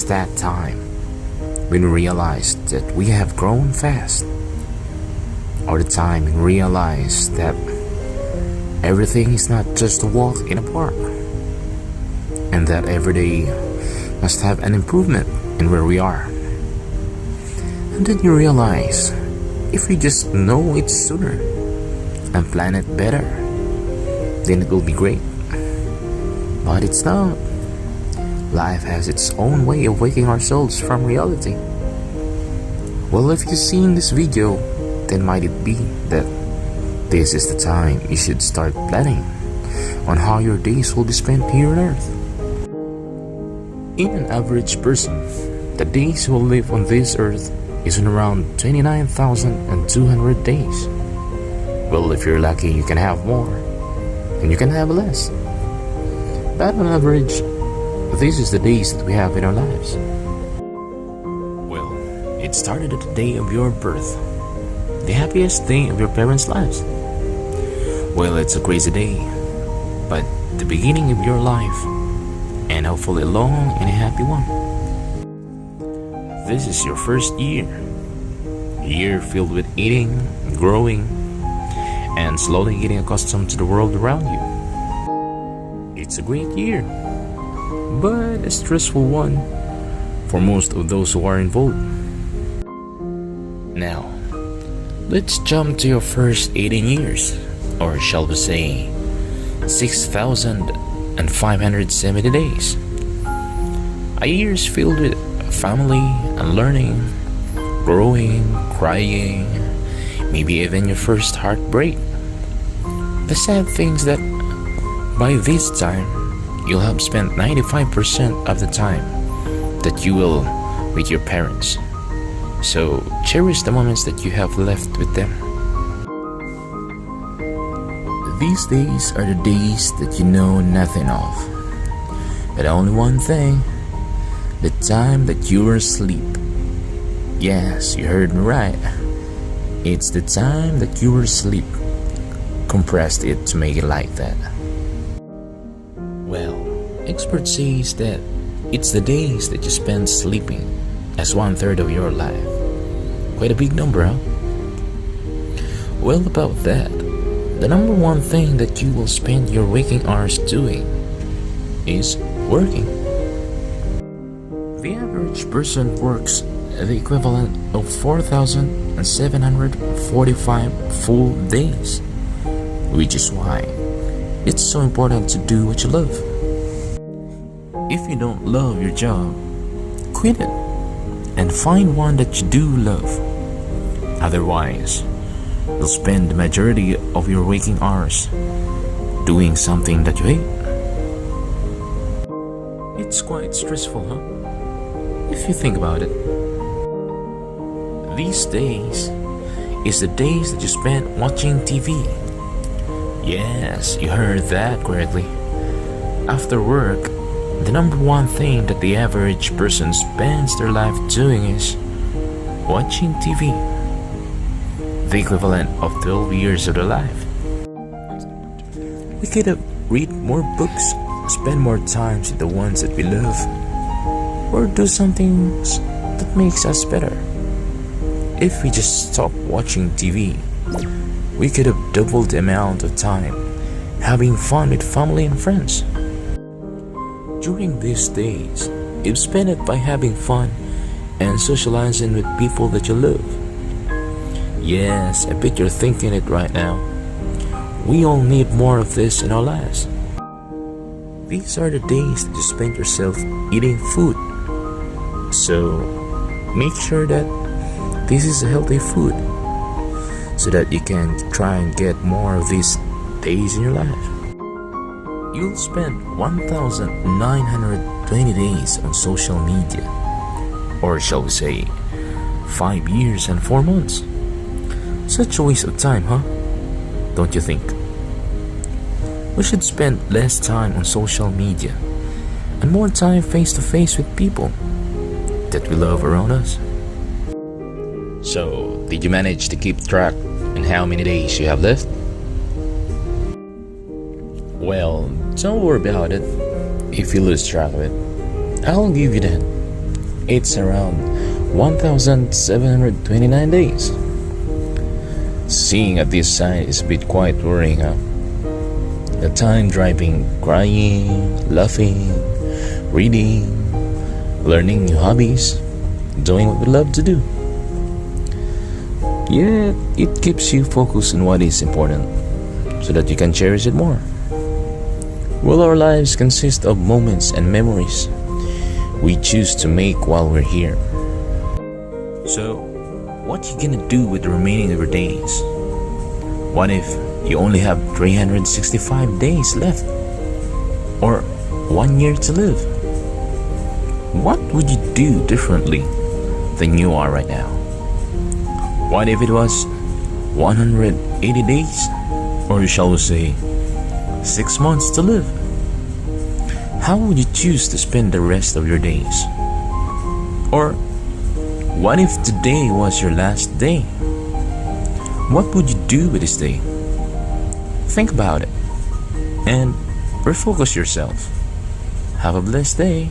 that time when we realize that we have grown fast, or the time when we realize that everything is not just a walk in a park, and that every day must have an improvement in where we are. And then you realize, if we just know it sooner and plan it better, then it will be great. But it's not. Life has its own way of waking ourselves from reality. Well, if you've seen this video, then might it be that this is the time you should start planning on how your days will be spent here on Earth. In an average person, the days who will live on this Earth is in around 29,200 days. Well, if you're lucky, you can have more, and you can have less. But on average, this is the days that we have in our lives. Well, it started at the day of your birth, the happiest day of your parents' lives. Well, it's a crazy day, but the beginning of your life, and hopefully a long and a happy one. This is your first year, a year filled with eating, growing, and slowly getting accustomed to the world around you. It's a great year, but a stressful one for most of those who are involved. Now, let's jump to your first 18 years, or shall we say 6,570 days. A year is filled with family and learning, growing, crying, maybe even your first heartbreak. The sad thing is that by this time, you'll have spent 95% of the time that you will with your parents. So cherish the moments that you have left with them. These days are the days that you know nothing of, but only one thing: the time that you were asleep. Yes, you heard me right. It's the time that you were asleep. Compressed it to make it like that. Well, experts say that it's the days that you spend sleeping as 1/3 of your life. Quite a big number, huh? Well, about that, the number one thing that you will spend your waking hours doing is working. The average person works the equivalent of 4,745 full days, which is why it's so important to do what you love. If you don't love your job, quit it and find one that you do love. Otherwise, you'll spend the majority of your waking hours doing something that you hate. It's quite stressful, huh? If you think about it. These days is the days that you spend watching TV. Yes, you heard that correctly. After work, the number one thing that the average person spends their life doing is watching TV. The equivalent of 12 years of their life. We could have read more books, spend more time with the ones that we love, or do something that makes us better. If we just stop watching TV, we could have doubled the amount of time having fun with family and friends. During these days, you spend it by having fun and socializing with people that you love. Yes, I bet you're thinking it right now. We all need more of this in our lives. These are the days that you spend yourself eating food. So, make sure that this is a healthy food, so that you can try and get more of these days in your life. You'll spend 1,920 days on social media, or shall we say 5 years and 4 months. Such a waste of time, huh? Don't you think? We should spend less time on social media and more time face to face with people that we love around us. So, did you manage to keep track on how many days you have left? Well, don't worry about it if you lose track of it. I'll give you that. it's around 1,729 days. Seeing at this sign is a bit quite worrying, huh? The time driving, crying, laughing, reading, learning new hobbies, doing what we love to do. Yet, it keeps you focused on what is important so that you can cherish it more. Well, our lives consist of moments and memories we choose to make while we're here. So, what you gonna do with the remaining of your days? What if you only have 365 days left? Or 1 year to live? What would you do differently than you are right now? What if it was 180 days? Or shall we say 6 months to live? How would you choose to spend the rest of your days? Or what if today was your last day? What would you do with this day? Think about it and refocus yourself. Have a blessed day.